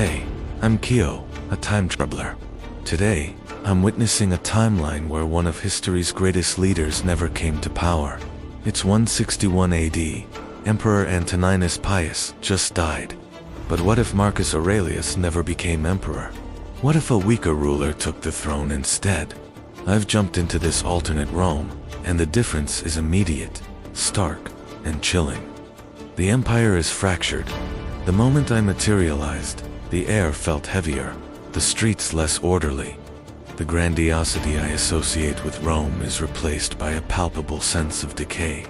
Hey, I'm Kyo, a time traveler. Today, I'm witnessing a timeline where one of history's greatest leaders never came to power. It's 161 AD. Emperor Antoninus Pius just died. But what if Marcus Aurelius never became emperor? What if a weaker ruler took the throne instead? I've jumped into this alternate Rome, and the difference is immediate, stark, and chilling. The empire is fractured. The moment I materialized, the air felt heavier, the streets less orderly. The grandiosity I associate with Rome is replaced by a palpable sense of decay.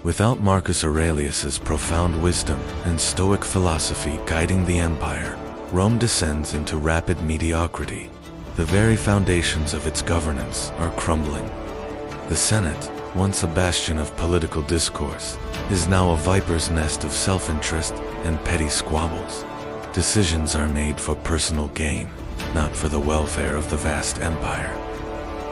Without Marcus Aurelius's profound wisdom and Stoic philosophy guiding the empire, Rome descends into rapid mediocrity. The very foundations of its governance are crumbling. The Senate, once a bastion of political discourse, is now a viper's nest of self-interest and petty squabbles. Decisions are made for personal gain, not for the welfare of the vast empire.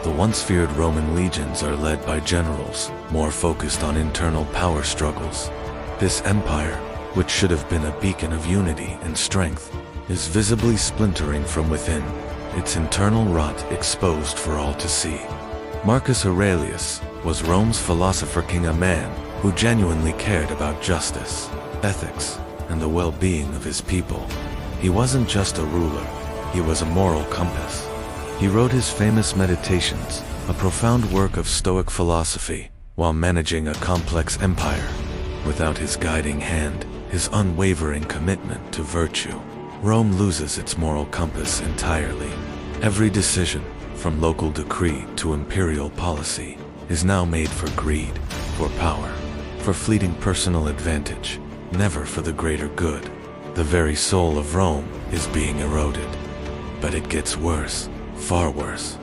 The once feared Roman legions are led by generals, more focused on internal power struggles. This empire, which should have been a beacon of unity and strength, is visibly splintering from within, its internal rot exposed for all to see. Marcus Aurelius was Rome's philosopher-king, a man who genuinely cared about justice, ethics, and the well-being of his people. He wasn't just a ruler, he was a moral compass. He wrote his famous Meditations, a profound work of Stoic philosophy, while managing a complex empire. Without his guiding hand, his unwavering commitment to virtue, Rome loses its moral compass entirely. Every decision, from local decree to imperial policy, is now made for greed, for power, for fleeting personal advantage, never for the greater good. The very soul of Rome is being eroded. But it gets worse, far worse.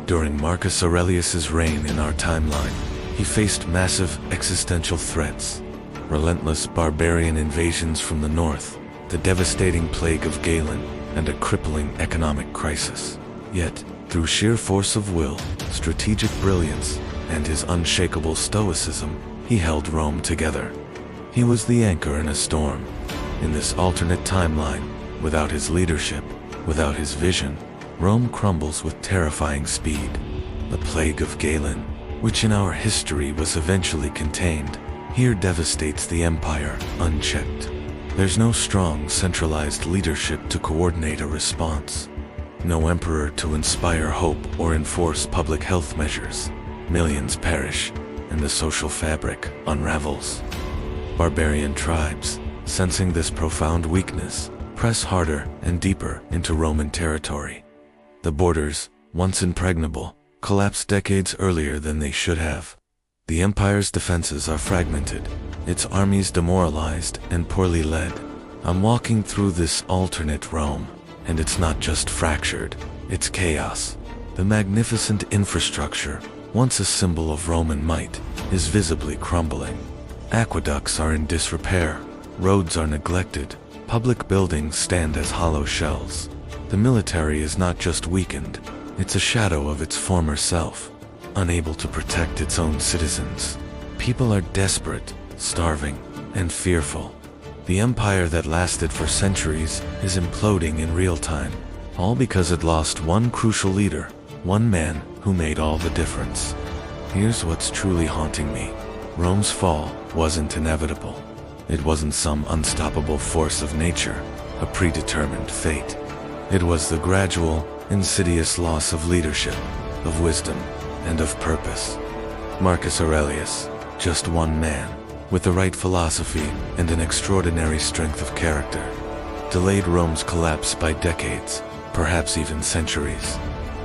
During Marcus Aurelius's reign in our timeline, he faced massive existential threats. Relentless barbarian invasions from the north, the devastating plague of Galen, and a crippling economic crisis. Yet, through sheer force of will, strategic brilliance, and his unshakable stoicism, he held Rome together. He was the anchor in a storm. In this alternate timeline, without his leadership, without his vision, Rome crumbles with terrifying speed. The plague of Galen, which in our history was eventually contained, here devastates the empire unchecked. There's no strong, centralized leadership to coordinate a response. No emperor to inspire hope or enforce public health measures. Millions perish, and the social fabric unravels. Barbarian tribes, sensing this profound weakness, press harder and deeper into Roman territory. The borders, once impregnable, collapse decades earlier than they should have. The empire's defenses are fragmented, its armies demoralized and poorly led. I'm walking through this alternate Rome, and it's not just fractured, it's chaos. The magnificent infrastructure, once a symbol of Roman might, is visibly crumbling. Aqueducts are in disrepair, roads are neglected, public buildings stand as hollow shells. The military is not just weakened, it's a shadow of its former self, unable to protect its own citizens. People are desperate, starving, and fearful. The empire that lasted for centuries is imploding in real time, all because it lost one crucial leader, one man who made all the difference. Here's what's truly haunting me. Rome's fall wasn't inevitable. It wasn't some unstoppable force of nature, a predetermined fate. It was the gradual, insidious loss of leadership, of wisdom, and of purpose. Marcus Aurelius, just one man, with the right philosophy and an extraordinary strength of character, delayed Rome's collapse by decades, perhaps even centuries.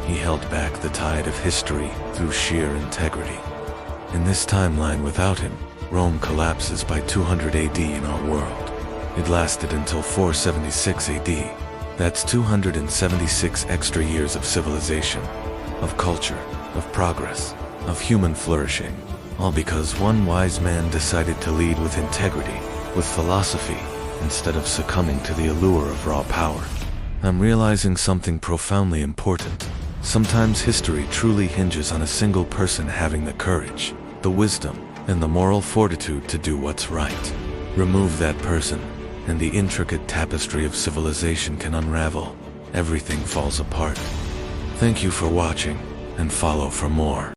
He held back the tide of history through sheer integrity. In this timeline without him, Rome collapses by 200 AD in our world. It lasted until 476 AD. That's 276 extra years of civilization, of culture, of progress, of human flourishing, all because one wise man decided to lead with integrity, with philosophy, instead of succumbing to the allure of raw power. I'm realizing something profoundly important. Sometimes history truly hinges on a single person having the courage, the wisdom, and the moral fortitude to do what's right. Remove that person, and the intricate tapestry of civilization can unravel, everything falls apart. Thank you for watching, and follow for more.